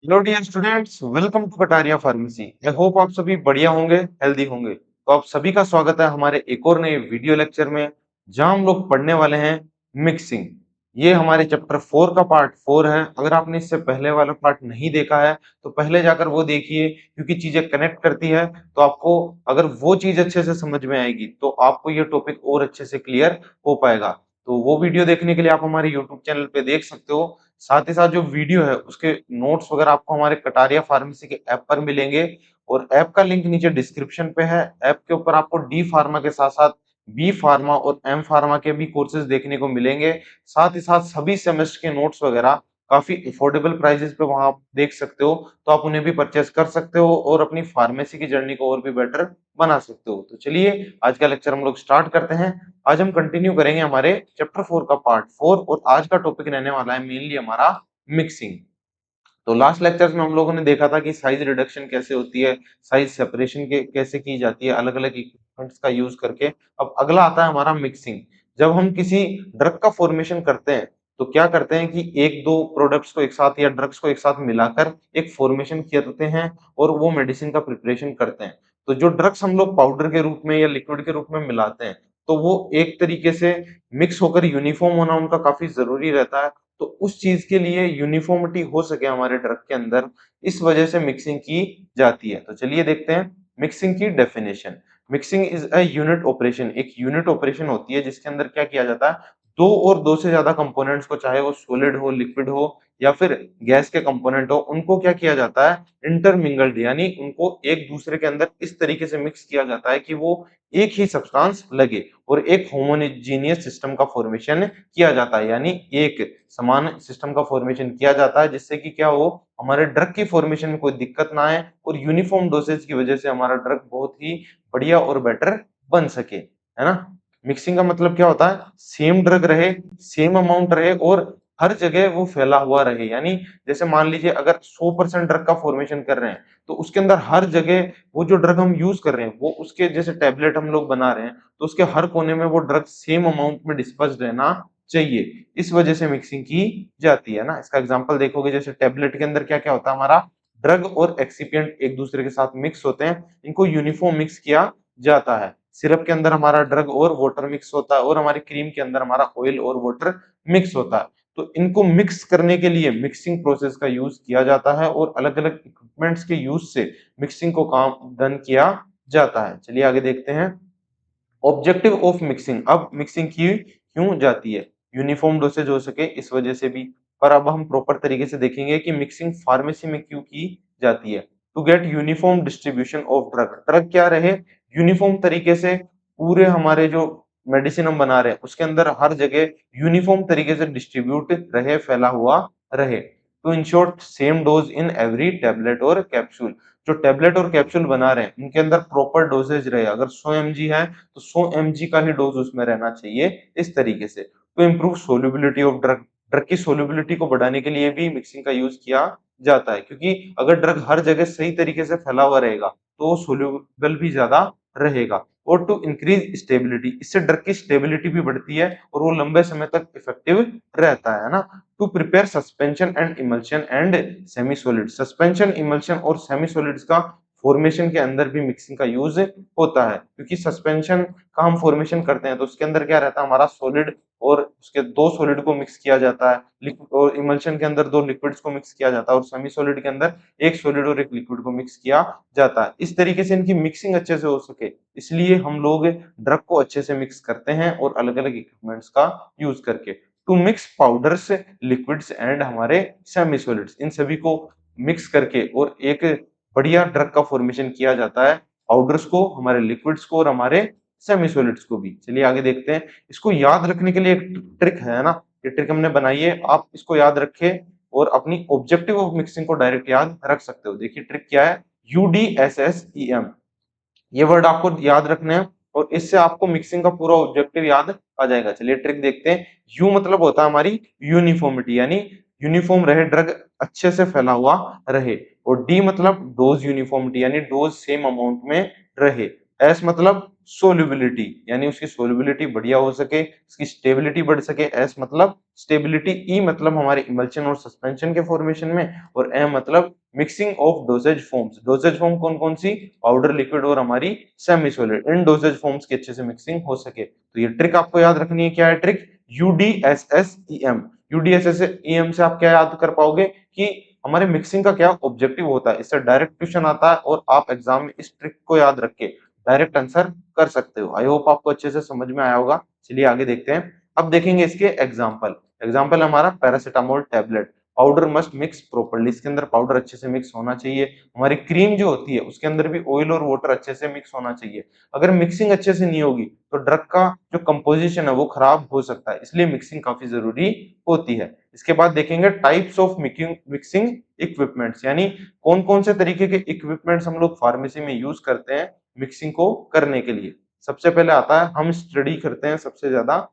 Hello dear students, welcome to Kataria pharmacy. I hope आप सभी बढ़िया होंगे, हेल्दी होंगे। तो आप सभी का स्वागत है हमारे एक और नए वीडियो लेक्चर में, जहां हम लोग पढ़ने वाले हैं मिक्सिंग। ये हमारे चैप्टर 4 का पार्ट 4 है। अगर आपने इससे पहले वाला पार्ट नहीं देखा है तो पहले जाकर वो देखिए, क्योंकि चीजें कनेक्ट करती है। तो आपको अगर वो चीज अच्छे से समझ में आएगी तो आपको ये टॉपिक और अच्छे से क्लियर हो पाएगा। तो वो वीडियो देखने के लिए आप हमारे यूट्यूब चैनल पे देख सकते हो। साथ ही साथ जो वीडियो है उसके नोट्स वगैरह आपको हमारे कटारिया फार्मेसी के ऐप पर मिलेंगे, और ऐप का लिंक नीचे डिस्क्रिप्शन पे है। ऐप के ऊपर आपको डी फार्मा के साथ साथ बी फार्मा और एम फार्मा के भी कोर्सेज देखने को मिलेंगे। साथ ही साथ सभी सेमेस्टर के नोट्स वगैरह काफी अफोर्डेबल प्राइसेस पे वहां आप देख सकते हो, तो आप उन्हें भी परचेस कर सकते हो और अपनी फार्मेसी की जर्नी को और भी बेटर बना सकते हो। तो चलिए आज का लेक्चर हम लोग स्टार्ट करते हैं। आज हम कंटिन्यू करेंगे हमारे चैप्टर 4 का पार्ट 4, और आज का टॉपिक रहने वाला है मेनली हमारा मिक्सिंग। तो लास्ट लेक्चर्स में हम लोगों ने देखा था कि साइज रिडक्शन कैसे होती है, साइज सेपरेशन के कैसे की जाती है अलग अलग इक्विपमेंट्स का यूज करके। अब अगला आता है हमारा मिक्सिंग। जब हम किसी ड्रग का फॉर्मेशन करते हैं तो क्या करते हैं कि एक दो प्रोडक्ट्स को एक साथ या ड्रग्स को एक साथ मिलाकर एक फॉर्मेशन करते हैं और वो मेडिसिन का प्रिपरेशन करते हैं। तो जो ड्रग्स हम लोग पाउडर के रूप में या लिक्विड के रूप में मिलाते हैं, तो वो एक तरीके से मिक्स होकर यूनिफॉर्म होना उनका काफी जरूरी रहता है। तो उस चीज के लिए यूनिफॉर्मिटी हो सके हमारे ड्रग के अंदर, इस वजह से मिक्सिंग की जाती है। तो चलिए देखते हैं मिक्सिंग की definition. Mixing is a unit operation. एक यूनिट ऑपरेशन होती है जिसके अंदर क्या किया जाता है, दो और दो से ज्यादा कंपोनेंट्स को, चाहे वो सॉलिड हो, लिक्विड हो या फिर गैस के कंपोनेंट हो, उनको क्या किया जाता है, इंटरमिंगल्ड, यानी उनको एक दूसरे के अंदर इस तरीके से मिक्स किया जाता है कि वो एक ही सब्सटेंस लगे और एक होमोजेनियस सिस्टम का फॉर्मेशन किया जाता है। यानी एक समान सिस्टम का फॉर्मेशन किया जाता है जिससे कि क्या हो, हमारे ड्रग की फॉर्मेशन में कोई दिक्कत ना आए और यूनिफॉर्म डोसेज की वजह से हमारा ड्रग बहुत ही बढ़िया और बेटर बन सके, है ना। मिक्सिंग का मतलब क्या होता है, सेम ड्रग रहे, सेम अमाउंट रहे और हर जगह वो फैला हुआ रहे। यानी जैसे मान लीजिए अगर 100% ड्रग का फॉर्मेशन कर रहे हैं तो उसके अंदर हर जगह वो जो ड्रग हम यूज कर रहे हैं, वो उसके जैसे टेबलेट हम लोग बना रहे हैं तो उसके हर कोने में वो ड्रग सेम अमाउंट में डिस्पर्स रहना चाहिए। इस वजह से मिक्सिंग की जाती है ना। इसका एग्जांपल देखोगे, जैसे टेबलेट के अंदर क्या क्या होता है, हमारा ड्रग और एक्सिपिएंट एक दूसरे के साथ मिक्स होते हैं, इनको यूनिफॉर्म मिक्स किया जाता है। सिरप के अंदर हमारा ड्रग और वाटर मिक्स होता है, और हमारी क्रीम के अंदर हमारा ऑयल और वाटर मिक्स होता है। तो इनको मिक्स करने के लिए मिक्सिंग प्रोसेस का यूज किया जाता है, और अलग अलग इक्विपमेंट्स के यूज से मिक्सिंग को काम डन किया जाता है। चलिए आगे देखते हैं ऑब्जेक्टिव ऑफ मिक्सिंग। अब मिक्सिंग की क्यों जाती है, यूनिफॉर्म डोसेज हो सके इस वजह से भी। पर अब हम प्रॉपर तरीके से देखेंगे कि मिक्सिंग फार्मेसी में क्यों की जाती है। To get uniform distribution of drug, drug क्या रहे, यूनिफॉर्म तरीके से पूरे हमारे जो मेडिसिन हम बना रहे हैं उसके अंदर हर जगह यूनिफॉर्म तरीके से डिस्ट्रीब्यूट रहे, फैला हुआ रहे। To ensure same dose in every tablet और कैप्सूल, जो टेबलेट और कैप्सूल बना रहे हैं उनके अंदर प्रॉपर डोजेज रहे। अगर 100 mg है तो 100 mg का ही डोज उसमें रहना चाहिए, इस तरीके से। To improve solubility of drug, drug की सोल्युबिलिटी को बढ़ाने के लिए भी मिक्सिंग का यूज किया जाता है, क्योंकि अगर ड्रग हर जगह सही तरीके से फैला हुआ रहेगा तो सोल्यूबल भी ज्यादा रहेगा। और टू इंक्रीज स्टेबिलिटी, इससे ड्रग की स्टेबिलिटी भी बढ़ती है और वो लंबे समय तक इफेक्टिव रहता है ना। To prepare suspension and emulsion and semi solid, suspension, emulsion और सेमी सॉलिड्स का फॉर्मेशन के अंदर भी मिक्सिंग का यूज होता है। क्योंकि सस्पेंशन का हम फॉर्मेशन करते हैं तो उसके अंदर क्या रहता है, हमारा सॉलिड और उसके दो सॉलिड को मिक्स किया जाता है, लिक्विड और इमल्शन के अंदर दो लिक्विड्स को मिक्स किया जाता है, और सेमी सॉलिड के अंदर एक सॉलिड और एक लिक्विड को मिक्स किया जाता है। इस तरीके से इनकी मिक्सिंग अच्छे से हो सके, इसलिए हम लोग ड्रग को अच्छे से मिक्स करते हैं और अलग अलग इक्विपमेंट्स का यूज करके। To mix powders, liquids and हमारे सेमी सॉलिड्स, इन सभी को मिक्स करके और एक बढ़िया ड्रग का फॉर्मेशन किया जाता है, पाउडर्स को, हमारे लिक्विड्स को और हमारे सेमी सॉलिड्स को भी। चलिए आगे देखते हैं। इसको याद रखने के लिए एक ट्रिक है ना, ये ट्रिक हमने बनाई है, आप इसको याद रखें और अपनी ऑब्जेक्टिव ऑफ मिक्सिंग को डायरेक्ट याद रख सकते हो। देखिए ट्रिक क्या है, UDSSEM, ये वर्ड आपको याद रखने हैं और इससे आपको मिक्सिंग का पूरा ऑब्जेक्टिव याद आ जाएगा। चलिए ट्रिक देखते हैं। यू मतलब होता है हमारी यूनिफॉर्मिटी, यानी यूनिफॉर्म रहे, ड्रग अच्छे से फैला हुआ रहे। और डी मतलब डोज यूनिफॉर्मिटी, यानी डोज सेम अमाउंट में रहे। एस मतलब सोल्युबिलिटी, यानी उसकी सोल्युबिलिटी बढ़िया हो सके, उसकी स्टेबिलिटी बढ़ सके। एस मतलब स्टेबिलिटी, ई मतलब हमारे इमल्शन और सस्पेंशन के फॉर्मेशन में, और एम मतलब mixing of dosage forms. Dosage form कौन कौन सी? पाउडर, लिक्विड और हमारी semi solid. In dosage forms की अच्छे से मिक्सिंग हो सके। तो ये ट्रिक आपको याद रखनी है। क्या है ट्रिक? यूडीएसएसईएम। यूडीएसएसईएम से आप क्या याद कर पाओगे कि हमारे मिक्सिंग का क्या ऑब्जेक्टिव होता है। इससे डायरेक्ट क्वेश्चन आता है और आप एग्जाम में इस ट्रिक को याद रख के डायरेक्ट आंसर कर सकते हो। आई होप आपको अच्छे से समझ में आया होगा। चलिए आगे देखते हैं। अब देखेंगे इसके एग्जाम्पल। एग्जाम्पल हमारा paracetamol tablet. Powder must mix properly, इसके अंदर पाउडर अच्छे से मिक्स होना चाहिए। हमारी क्रीम जो होती है उसके अंदर भी ऑयल और वाटर अच्छे से मिक्स होना चाहिए। अगर मिक्सिंग अच्छे से नहीं होगी तो ड्रग का जो कंपोजिशन है वो खराब हो सकता है, इसलिए मिक्सिंग काफी जरूरी होती है। इसके बाद देखेंगे टाइप्स ऑफ मिक्सिंग इक्विपमेंट्स, यानी कौन कौन से तरीके के इक्विपमेंट्स हम लोग फार्मेसी में यूज करते हैं मिक्सिंग को करने के लिए। सबसे पहले आता है, हम स्टडी करते हैं सबसे ज्यादा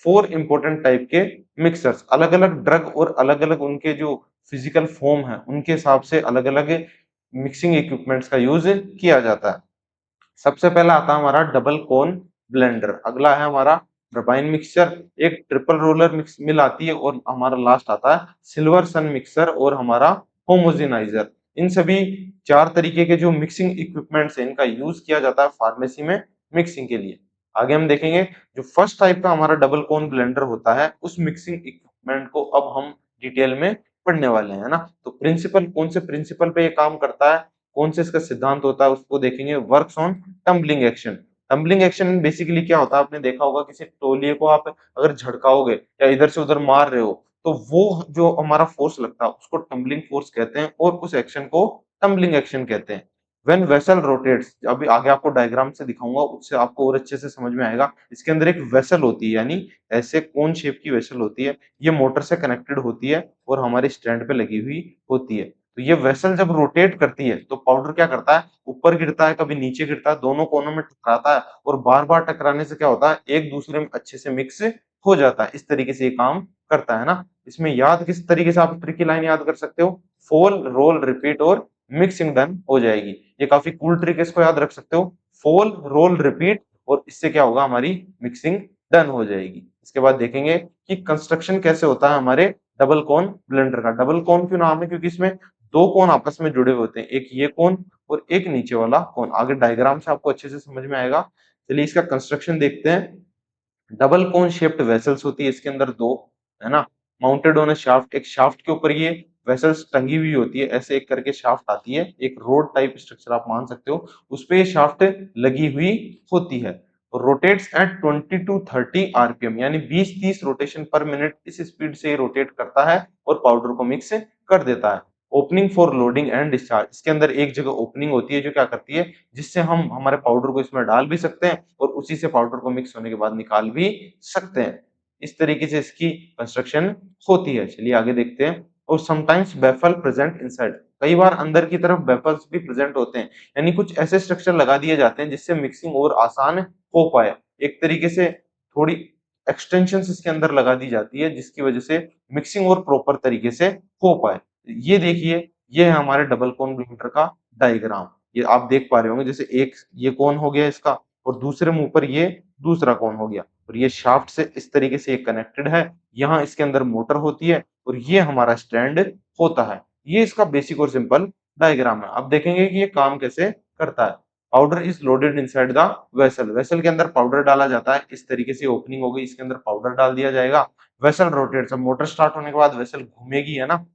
4 इंपॉर्टेंट टाइप के मिक्सर्स। अलग अलग ड्रग और अलग अलग उनके जो फिजिकल फॉर्म है उनके हिसाब से अलग अलग मिक्सिंग इक्विपमेंट्स का यूज किया जाता है। सबसे पहला आता है हमारा डबल कोन ब्लेंडर। अगला है हमारा टर्बाइन मिक्सचर। एक ट्रिपल रोलर मिक्स मिल आती है, और हमारा लास्ट आता है सिल्वर सन मिक्सर और हमारा होमोजेनाइजर। इन सभी 4 तरीके के जो मिक्सिंग इक्विपमेंट्स हैं इनका यूज किया जाता है फार्मेसी में मिक्सिंग के लिए। आगे हम देखेंगे जो फर्स्ट टाइप का हमारा डबल कोन ब्लेंडर होता है उस मिक्सिंग इक्विपमेंट को अब हम डिटेल में पढ़ने वाले हैं ना। तो प्रिंसिपल, कौन से प्रिंसिपल पे ये काम करता है, कौन से इसका सिद्धांत होता है उसको देखेंगे। Works on tumbling action. Tumbling action basically क्या होता है, आपने देखा होगा किसी तौलिए को आप अगर झटकाओगे या इधर से उधर मार रहे हो तो वो जो हमारा फोर्स लगता है उसको टम्बलिंग फोर्स कहते हैं, और उस एक्शन को टम्बलिंग एक्शन कहते हैं। व्हेन वेसल रोटेट्स, अभी आगे आपको डायग्राम से दिखाऊंगा उससे आपको और अच्छे से समझ में आएगा। इसके अंदर एक वेसल होती है, यानी ऐसे कोन शेप की वेसल होती है, ये मोटर से कनेक्टेड होती है और हमारे स्टैंड पे लगी हुई होती है। तो ये वेसल जब रोटेट करती है तो पाउडर क्या करता है, ऊपर गिरता है कभी नीचे गिरता है, दोनों कोनों में टकराता है, और बार बार टकराने से क्या होता है, एक दूसरे में अच्छे से मिक्स हो जाता है। इस तरीके से ये काम करता है ना। इसमें याद किस तरीके से आप ट्रिक की लाइन याद कर सकते हो, फोल रोल रिपीट और मिक्सिंग डन हो जाएगी। ये काफी कूल ट्रिक है, इसको याद रख सकते हो। फोल रोल रिपीट, और इससे क्या होगा, हमारी मिक्सिंग डन हो जाएगी। इसके बाद देखेंगे कि कंस्ट्रक्शन कैसे होता है हमारे डबल कोन ब्लेंडर का। डबल कोन क्यों नाम है, क्योंकि इसमें 2 कोन आपस में जुड़े हुए होते हैं, एक ये कोन और एक नीचे वाला कोन। आगे डायग्राम से आपको अच्छे से समझ में आएगा। चलिए इसका कंस्ट्रक्शन देखते हैं। डबल कोन शेप्ड वेसल्स होती है इसके अंदर 2, है ना। माउंटेड ऑन अ शाफ्ट, एक शाफ्ट के ऊपर ये वेसल्स टंगी हुई होती है, ऐसे एक करके शाफ्ट आती है, एक रोड टाइप स्ट्रक्चर आप मान सकते हो, उस पे ये शाफ्ट लगी हुई होती है। रोटेट्स एट 20 टू 30 आरपीएम, यानी 20-30 रोटेशन पर मिनट इस स्पीड से ये रोटेट करता है और पाउडर को मिक्स कर देता है। Opening for loading and discharge, इसके अंदर एक जगह ओपनिंग होती है जो क्या करती है, जिससे हम हमारे पाउडर को इसमें डाल भी सकते हैं और उसी से पाउडर को मिक्स होने के बाद निकाल भी सकते हैं। इस तरीके से इसकी कंस्ट्रक्शन होती है। चलिए आगे देखते हैं। और समटाइम्स बेफल प्रेजेंट इनसाइड, कई बार अंदर की तरफ बेफल्स भी प्रेजेंट होते हैं, यानी कुछ ऐसे स्ट्रक्चर लगा दिए जाते हैं जिससे मिक्सिंग और आसान हो पाए। एक तरीके से थोड़ी एक्सटेंशंस इसके अंदर लगा दी जाती है जिसकी वजह से मिक्सिंग और प्रॉपर तरीके से हो पाए। ये देखिए, ये है हमारे डबल कोन ब्लेंडर का डायग्राम। ये आप देख पा रहे होंगे, जैसे एक ये कोन हो गया इसका, और दूसरे मुंह पर ये दूसरा कोन हो गया, और ये शाफ्ट से इस तरीके से ये कनेक्टेड है। यहाँ इसके अंदर मोटर होती है और ये हमारा स्टैंड होता है। ये इसका बेसिक और सिंपल डायग्राम है। अब देखेंगे कि ये काम कैसे करता है। Powder is loaded inside the vessel, vessel के अंदर पाउडर डाला जाता है। इस तरीके से ओपनिंग हो गई, इसके अंदर पाउडर डाल दिया जाएगा। वेसल रोटेट्स, अब मोटर स्टार्ट होने के बाद वेसल घूमेगी, है ना।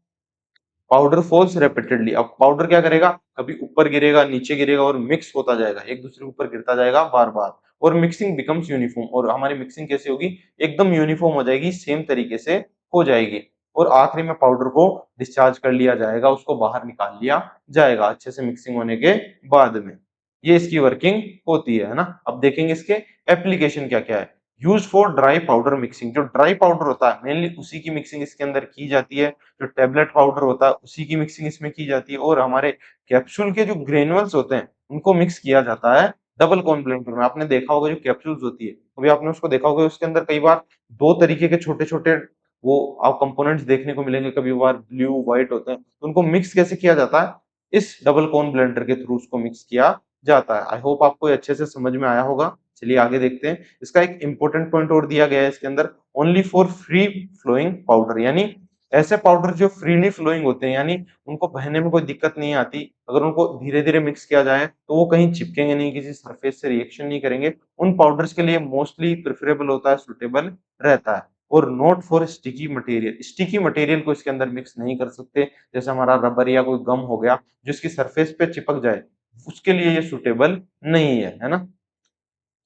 पाउडर फॉल्स रिपीटेडली, अब पाउडर क्या करेगा, कभी ऊपर गिरेगा नीचे गिरेगा और मिक्स होता जाएगा, एक दूसरे के ऊपर गिरता जाएगा बार बार, और मिक्सिंग बिकम्स यूनिफॉर्म, और हमारी मिक्सिंग कैसी होगी, एकदम यूनिफॉर्म हो जाएगी, सेम तरीके से हो जाएगी। और आखिरी में पाउडर को डिस्चार्ज कर लिया जाएगा, उसको बाहर निकाल लिया जाएगा अच्छे से मिक्सिंग होने के बाद में। ये इसकी वर्किंग होती है ना। अब देखेंगे इसके एप्लीकेशन क्या क्या है। Use for dry powder mixing, जो ड्राई पाउडर होता है मेनली उसी की मिक्सिंग इसके अंदर की जाती है। जो टेबलेट पाउडर होता है उसी की मिक्सिंग इसमें की जाती है, और हमारे कैप्सूल के जो ग्रेनुअल्स होते हैं उनको मिक्स किया जाता है डबल कोन ब्लेंडर में। आपने देखा होगा जो कैप्सूल्स होती है, अभी आपने उसको देखा होगा, उसके अंदर कई बार 2 तरीके के छोटे छोटे वो आप कंपोनेंट्स देखने को मिलेंगे, कभी बार ब्लू व्हाइट होते हैं, तो उनको मिक्स कैसे किया जाता है, इस डबल कोन ब्लेंडर के थ्रू उसको मिक्स किया जाता है। आई होप आपको ये अच्छे से समझ में आया होगा। चलिए आगे देखते हैं। इसका एक इंपॉर्टेंट पॉइंट और दिया गया है इसके अंदर, only for free flowing powder, यानी ऐसे पाउडर जो फ्रीली फ्लोइंग होते हैं, यानी उनको बहने में कोई दिक्कत नहीं आती। अगर उनको धीरे-धीरे मिक्स किया जाए तो वो कहीं चिपकेंगे नहीं, किसी सरफेस से रिएक्शन नहीं करेंगे। उन पाउडर्स के लिए मोस्टली प्रेफरेबल होता है, सूटेबल रहता है। और not for sticky material, sticky material को इसके अंदर मिक्स नहीं कर सकते। जैसे हमारा रबर या कोई गम हो गया जो इसकी सरफेस पे चिपक जाए, उसके लिए ये सूटेबल नहीं है ना?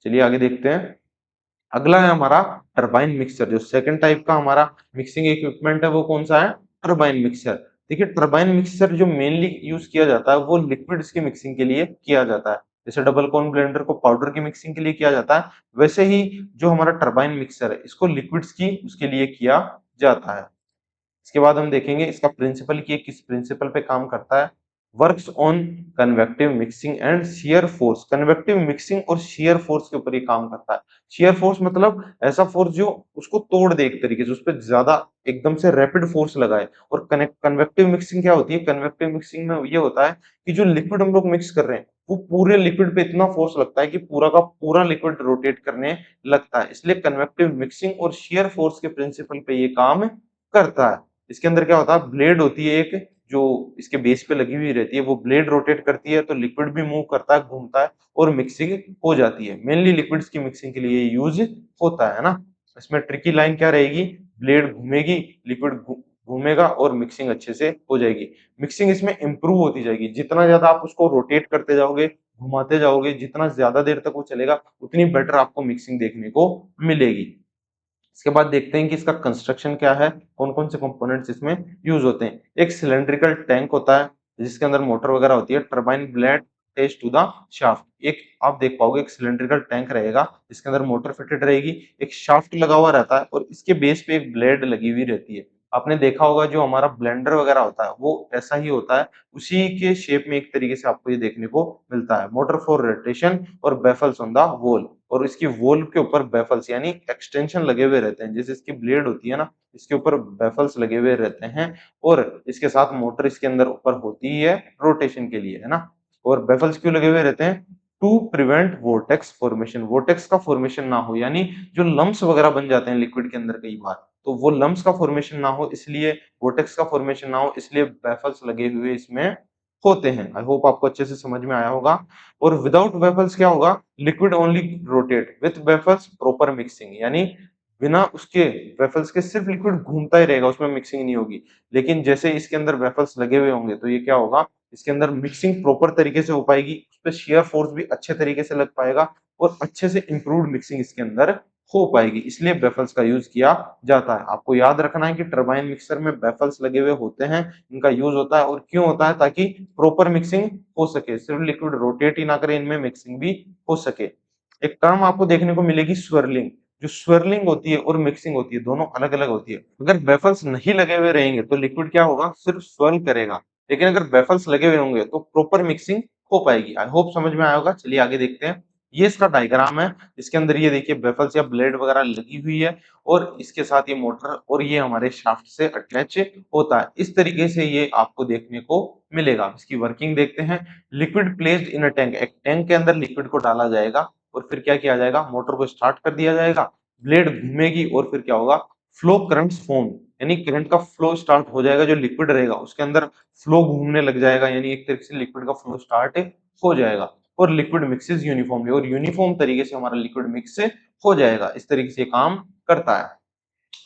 चलिए आगे देखते हैं। अगला है हमारा टरबाइन मिक्सर। जो सेकंड टाइप का हमारा मिक्सिंग इक्विपमेंट है वो कौन सा है? Turbine mixer. देखिए टरबाइन मिक्सर जो मेनली यूज किया जाता है वो लिक्विड्स की मिक्सिंग के लिए किया जाता है। जैसे डबल कॉर्न ब्लेंडर को पाउडर की मिक्सिंग के लिए किया जाता है, वैसे ही जो हमारा टरबाइन मिक्सर है इसको लिक्विड्स की उसके लिए किया जाता है। इसके बाद हम देखेंगे इसका प्रिंसिपल कि ये किस प्रिंसिपल पे काम करता है। Works on convective mixing and shear force. Convective mixing और शियर फोर्स के ऊपर ये काम करता है। शियर फोर्स मतलब ऐसा फोर्स जो उसको तोड़ दे एक तरीके से, उस पे ज्यादा एकदम से रैपिड फोर्स लगाए। और कन्वेक्टिव मिक्सिंग क्या होती है? कन्वेक्टिव मिक्सिंग में ये होता है कि जो लिक्विड हम लोग मिक्स कर रहे हैं वो पूरे लिक्विड पे इतना फोर्स लगता है कि पूरा का पूरा लिक्विड रोटेट करने लगता है। इसलिए कन्वेक्टिव मिक्सिंग और शियर फोर्स के प्रिंसिपल पे ये काम करता है। इसके अंदर क्या होता है? ब्लेड होती है एक, जो इसके बेस पे लगी हुई रहती है, वो ब्लेड रोटेट करती है तो लिक्विड भी मूव करता है, घूमता है और मिक्सिंग हो जाती है। मेनली लिक्विड्स की मिक्सिंग के लिए यूज होता है ना। इसमें ट्रिकी लाइन क्या रहेगी? ब्लेड घूमेगी, लिक्विड घूमेगा और मिक्सिंग अच्छे से हो जाएगी। मिक्सिंग इसमें इंप्रूव होती जाएगी, जितना ज्यादा आप उसको रोटेट करते जाओगे, घुमाते जाओगे, जितना ज्यादा देर तक वो चलेगा उतनी बेटर आपको मिक्सिंग देखने को मिलेगी। इसके बाद देखते हैं कि इसका कंस्ट्रक्शन क्या है, कौन-कौन से कंपोनेंट्स इसमें यूज होते हैं। एक सिलिंड्रिकल टैंक होता है जिसके अंदर मोटर वगैरह होती है। Turbine blade attached to the shaft. एक आप देख पाओगे एक सिलिंड्रिकल टैंक रहेगा जिसके अंदर मोटर फिटेड रहेगी, एक शाफ्ट लगा हुआ रहता है और इसके बेस पे एक ब्लेड लगी हुई रहती है। आपने देखा होगा जो हमारा ब्लेंडर वगैरह होता है वो ऐसा ही होता है, उसी के शेप में एक तरीके से आपको ये देखने को मिलता है। मोटर फॉर रोटेशन और बेफल्स ऑन द वॉल। और इसकी वॉल्व के ऊपर बेफल्स यानी एक्सटेंशन लगे हुए रहते हैं। जैसे इसकी ब्लेड होती है ना, इसके ऊपर बेफल्स लगे हुए रहते हैं और इसके साथ मोटर इसके अंदर ऊपर होती ही है रोटेशन के लिए, है ना। और बेफल्स क्यों लगे हुए रहते हैं? To prevent vortex formation. Vortex का फॉर्मेशन ना हो, यानी जो लम्प्स वगैरह बन जाते हैं लिक्विड के अंदर कई बार, तो वो लम्प्स का फॉर्मेशन ना हो इसलिए, वोर्टेक्स का फॉर्मेशन ना हो इसलिए बेफल्स लगे हुए इसमें होते हैं। आई होप आपको अच्छे से समझ में आया होगा। और विदाउट बेफल्स क्या होगा? Liquid only rotate, with waffles proper mixing, यानी बिना उसके वेफल्स के सिर्फ लिक्विड घूमता ही रहेगा, उसमें मिक्सिंग नहीं होगी। लेकिन जैसे इसके अंदर वेफल्स लगे हुए होंगे तो ये क्या होगा? इसके अंदर मिक्सिंग प्रॉपर तरीके से हो पाएगी, उस पे शियर फोर्स भी अच्छे तरीके से लग पाएगा और अच्छे से इम्प्रूव्ड मिक्सिंग इसके अंदर हो पाएगी। इसलिए बेफल्स का यूज किया जाता है। आपको याद रखना है कि टरबाइन मिक्सर में बेफल्स लगे हुए होते हैं, इनका यूज होता है। और क्यों होता है? ताकि प्रॉपर मिक्सिंग हो सके, सिर्फ लिक्विड रोटेट ही ना करे, इनमें मिक्सिंग भी हो सके। एक टर्म आपको देखने को मिलेगी स्वर्लिंग। जो स्वर्लिंग होती है और मिक्सिंग होती है दोनों अलग-अलग होती है। अगर बेफल्स नहीं लगे हुए रहेंगे तो लिक्विड क्या होगा? सिर्फ स्वर्ल करेगा। लेकिन अगर बेफल्स लगे हुए होंगे तो प्रॉपर मिक्सिंग हो पाएगी। आई होप समझ में आया होगा। चलिए आगे देखते हैं। ये इसका डायग्राम है। इसके अंदर ये देखिए बेफल्स या ब्लेड वगैरह लगी हुई है और इसके साथ ये मोटर और ये हमारे शाफ्ट से अटैच होता है। इस तरीके से ये आपको देखने को मिलेगा। इसकी वर्किंग देखते हैं। Liquid placed in a tank. एक टैंक के अंदर लिक्विड को डाला जाएगा और फिर क्या किया जाएगा? मोटर को स्टार्ट कर दिया जाएगा, ब्लेड घूमेगी और फिर क्या होगा? फ्लो करंट्स फॉर्म, यानी करंट का फ्लो स्टार्ट हो जाएगा। जो लिक्विड रहेगा उसके अंदर फ्लो घूमने लग जाएगा, यानी एक तरीके से लिक्विड का फ्लो स्टार्ट हो जाएगा। और लिक्विड मिक्सेस यूनिफॉर्मली, और यूनिफॉर्म तरीके से हमारा लिक्विड मिक्स हो जाएगा। इस तरीके से काम करता है।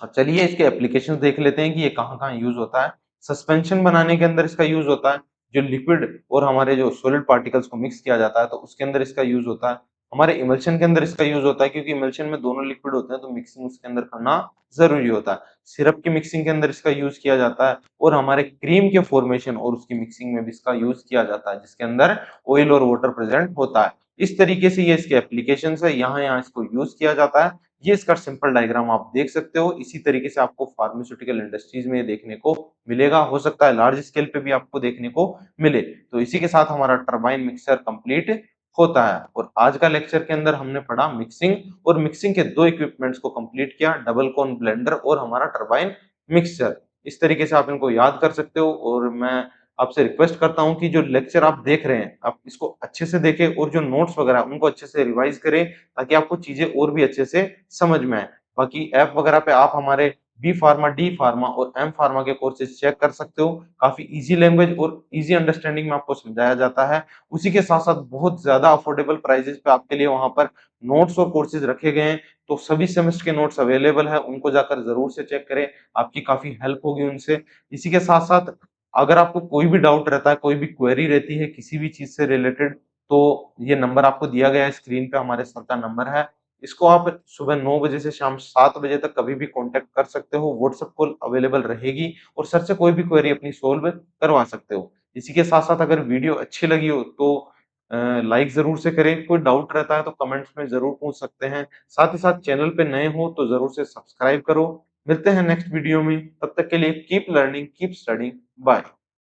अब चलिए इसके एप्लीकेशंस देख लेते हैं कि ये कहाँ-कहाँ यूज होता है। सस्पेंशन बनाने के अंदर इसका यूज होता है। जो लिक्विड और हमारे जो सॉलिड पार्टिकल्स को मिक्स किया जाता है तो उसके अंदर इसका यूज होता है। हमारे इमल्शन के अंदर इसका यूज होता है, क्योंकि इमल्शन में दोनों लिक्विड होते हैं तो मिक्सिंग उसके अंदर करना जरूरी होता है। सिरप की मिक्सिंग के अंदर इसका यूज किया जाता है और हमारे क्रीम के फॉर्मेशन और उसकी मिक्सिंग में भी इसका यूज किया जाता है, जिसके अंदर ऑयल और वाटर प्रेजेंट होता है। इस तरीके से ये इसके एप्लीकेशंस है, यहाँ-यहाँ इसको यूज किया जाता है। ये इसका सिंपल डायग्राम आप देख सकते हो। इसी तरीके से आपको फार्मास्यूटिकल इंडस्ट्रीज में देखने को मिलेगा। हो सकता है लार्ज स्केल पे भी आपको देखने को मिले। तो इसी के साथ हमारा टरबाइन मिक्सर कंप्लीट होता है। और आज का लेक्चर के अंदर हमने पढ़ा मिक्सिंग, और मिक्सिंग के दो इक्विपमेंट्स को कंप्लीट किया, डबल कोन ब्लेंडर और हमारा टरबाइन मिक्सर। इस तरीके से आप इनको याद कर सकते हो। और मैं आपसे रिक्वेस्ट करता हूँ कि जो लेक्चर आप देख रहे हैं, आप इसको अच्छे से देखें और जो नोट्स वगैरह उनको अच्छे से रिवाइज़ करें, ताकि आपको चीज़ें और भी अच्छे से समझ में आएँ। बाकी ऐप वगैरह पे आप हमारे बी फार्मा, डी फार्मा और एम फार्मा के कोर्सेज़ चेक कर सकते हो। काफ़ी ईज़ी लैंग्वेज और ईज़ी अंडरस्टैंडिंग में आपको समझाया जाता है। उसी के साथ-साथ बहुत ज़्यादा अफोर्डेबल प्राइसेज़ पे आपके लिए वहाँ पर नोट्स और कोर्सेज़ रखे गए हैं। तो सभी सेमेस्टर के नोट्स अवेलेबल हैं, उनको जाकर ज़रूर से चेक करें, आपकी काफ़ी हेल्प होगी उनसे। इसी के साथ-साथ अगर आपको कोई भी डाउट रहता है, कोई भी क्वेरी रहती है किसी भी चीज़ से रिलेटेड, तो ये नंबर आपको दिया गया है स्क्रीन पे, हमारे सर का नंबर है। इसको आप सुबह 9 बजे से शाम 7 बजे तक कभी भी कॉन्टैक्ट कर सकते हो, व्हाट्सएप कॉल अवेलेबल रहेगी और सर से कोई भी क्वेरी अपनी सॉल्व करवा सकते हो। इसी के साथ-साथ अगर वीडियो अच्छी लगी हो तो लाइक ज़रूर से करें, कोई डाउट रहता है तो कमेंट्स में ज़रूर पूछ सकते हैं। साथ ही साथ चैनल पे नए हो तो ज़रूर से सब्सक्राइब करो। मिलते हैं नेक्स्ट वीडियो में, तब तक के लिए keep learning, keep studying, bye.